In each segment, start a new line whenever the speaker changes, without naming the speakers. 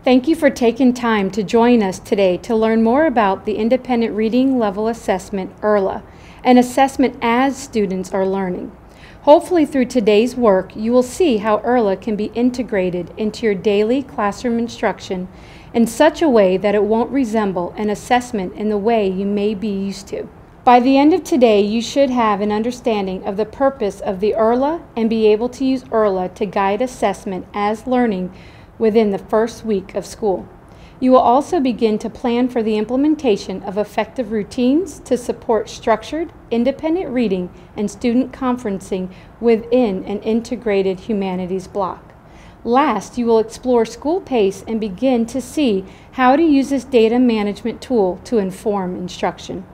Thank you for taking time to join us today to learn more about the Independent Reading Level Assessment, iRLA, an assessment as students are learning. Hopefully through today's work, you will see how iRLA can be integrated into your daily classroom instruction in such a way that it won't resemble an assessment in the way you may be used to. By the end of today, you should have an understanding of the purpose of the iRLA and be able to use iRLA to guide assessment as learning within the first week of school. You will also begin to plan for the implementation of effective routines to support structured, independent reading and student conferencing within an integrated humanities block. Last, you will explore school pace and begin to see how to use this data management tool to inform instruction.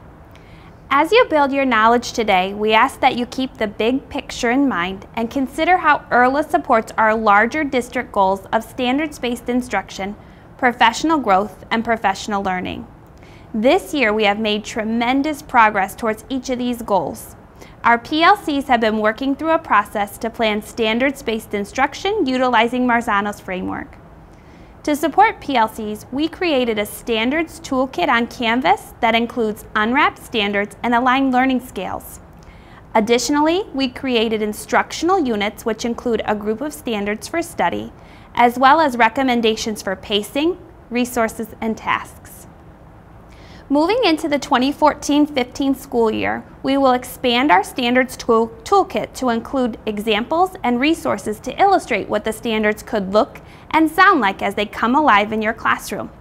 As you build your knowledge today, we ask that you keep the big picture in mind and consider how iRLA supports our larger district goals of standards-based instruction, professional growth, and professional learning. This year, we have made tremendous progress towards each of these goals. Our PLCs have been working through a process to plan standards-based instruction utilizing Marzano's framework. To support PLCs, we created a standards toolkit on Canvas that includes unwrapped standards and aligned learning scales. Additionally, we created instructional units which include a group of standards for study, as well as recommendations for pacing, resources, and tasks. Moving into the 2014-15 school year, we will expand our standards toolkit to include examples and resources to illustrate what the standards could look and sound like as they come alive in your classroom.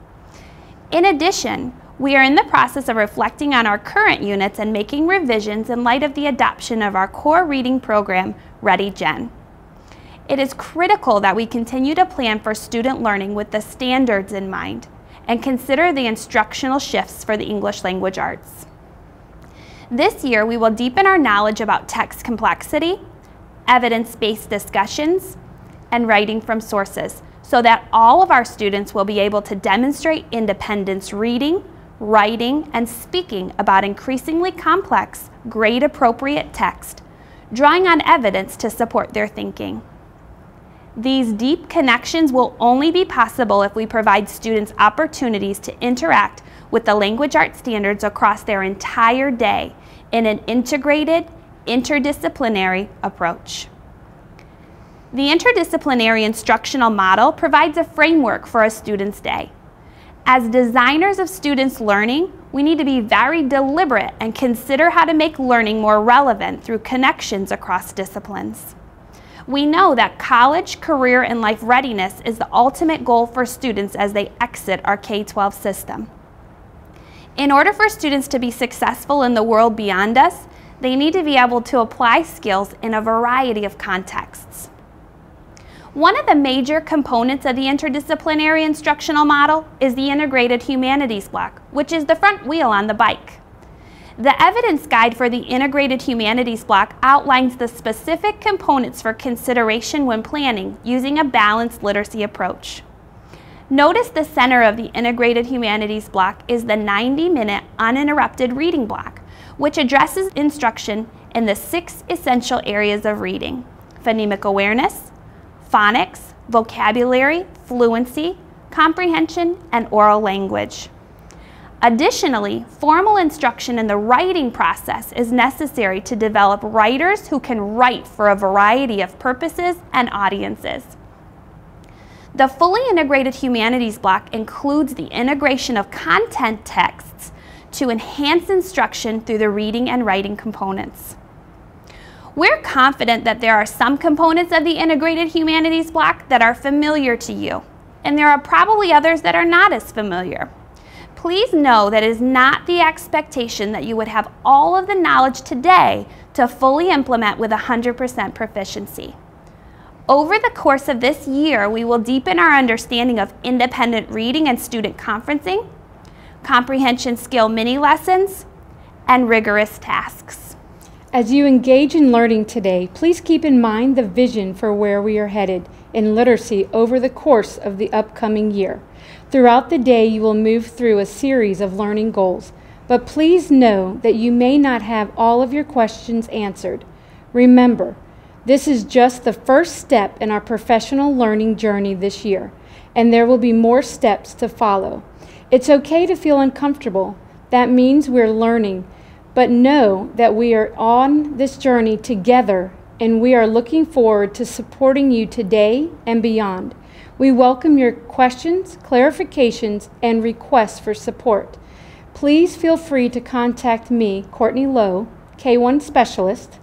In addition, we are in the process of reflecting on our current units and making revisions in light of the adoption of our core reading program, ReadyGen. It is critical that we continue to plan for student learning with the standards in mind and consider the instructional shifts for the English language arts. This year, we will deepen our knowledge about text complexity, evidence-based discussions, and writing from sources so that all of our students will be able to demonstrate independence reading, writing, and speaking about increasingly complex, grade-appropriate text, drawing on evidence to support their thinking. These deep connections will only be possible if we provide students opportunities to interact with the language arts standards across their entire day in an integrated, interdisciplinary approach. The interdisciplinary instructional model provides a framework for a student's day. As designers of students' learning, we need to be very deliberate and consider how to make learning more relevant through connections across disciplines. We know that college, career, and life readiness is the ultimate goal for students as they exit our K-12 system. In order for students to be successful in the world beyond us, they need to be able to apply skills in a variety of contexts. One of the major components of the interdisciplinary instructional model is the integrated humanities block, which is the front wheel on the bike. The evidence guide for the integrated humanities block outlines the specific components for consideration when planning using a balanced literacy approach. Notice the center of the integrated humanities block is the 90-minute uninterrupted reading block, which addresses instruction in the 6 essential areas of reading: phonemic awareness, phonics, vocabulary, fluency, comprehension, and oral language. Additionally, formal instruction in the writing process is necessary to develop writers who can write for a variety of purposes and audiences. The fully integrated humanities block includes the integration of content texts to enhance instruction through the reading and writing components. We're confident that there are some components of the integrated humanities block that are familiar to you, and there are probably others that are not as familiar. Please know that it is not the expectation that you would have all of the knowledge today to fully implement with 100% proficiency. Over the course of this year, we will deepen our understanding of independent reading and student conferencing, comprehension skill mini lessons, and rigorous tasks.
As you engage in learning today, please keep in mind the vision for where we are headed in literacy over the course of the upcoming year. Throughout the day, you will move through a series of learning goals, but please know that you may not have all of your questions answered. Remember, this is just the first step in our professional learning journey this year, and there will be more steps to follow. It's okay to feel uncomfortable. That means we're learning, but know that we are on this journey together, and we are looking forward to supporting you today and beyond. We welcome your questions, clarifications, and requests for support. Please feel free to contact me, Courtney Lowe, K-1 Specialist,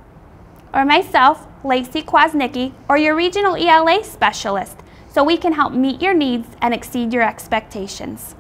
or myself, Lacey Kwasnicki, or your Regional ELA Specialist, so we can help meet your needs and exceed your expectations.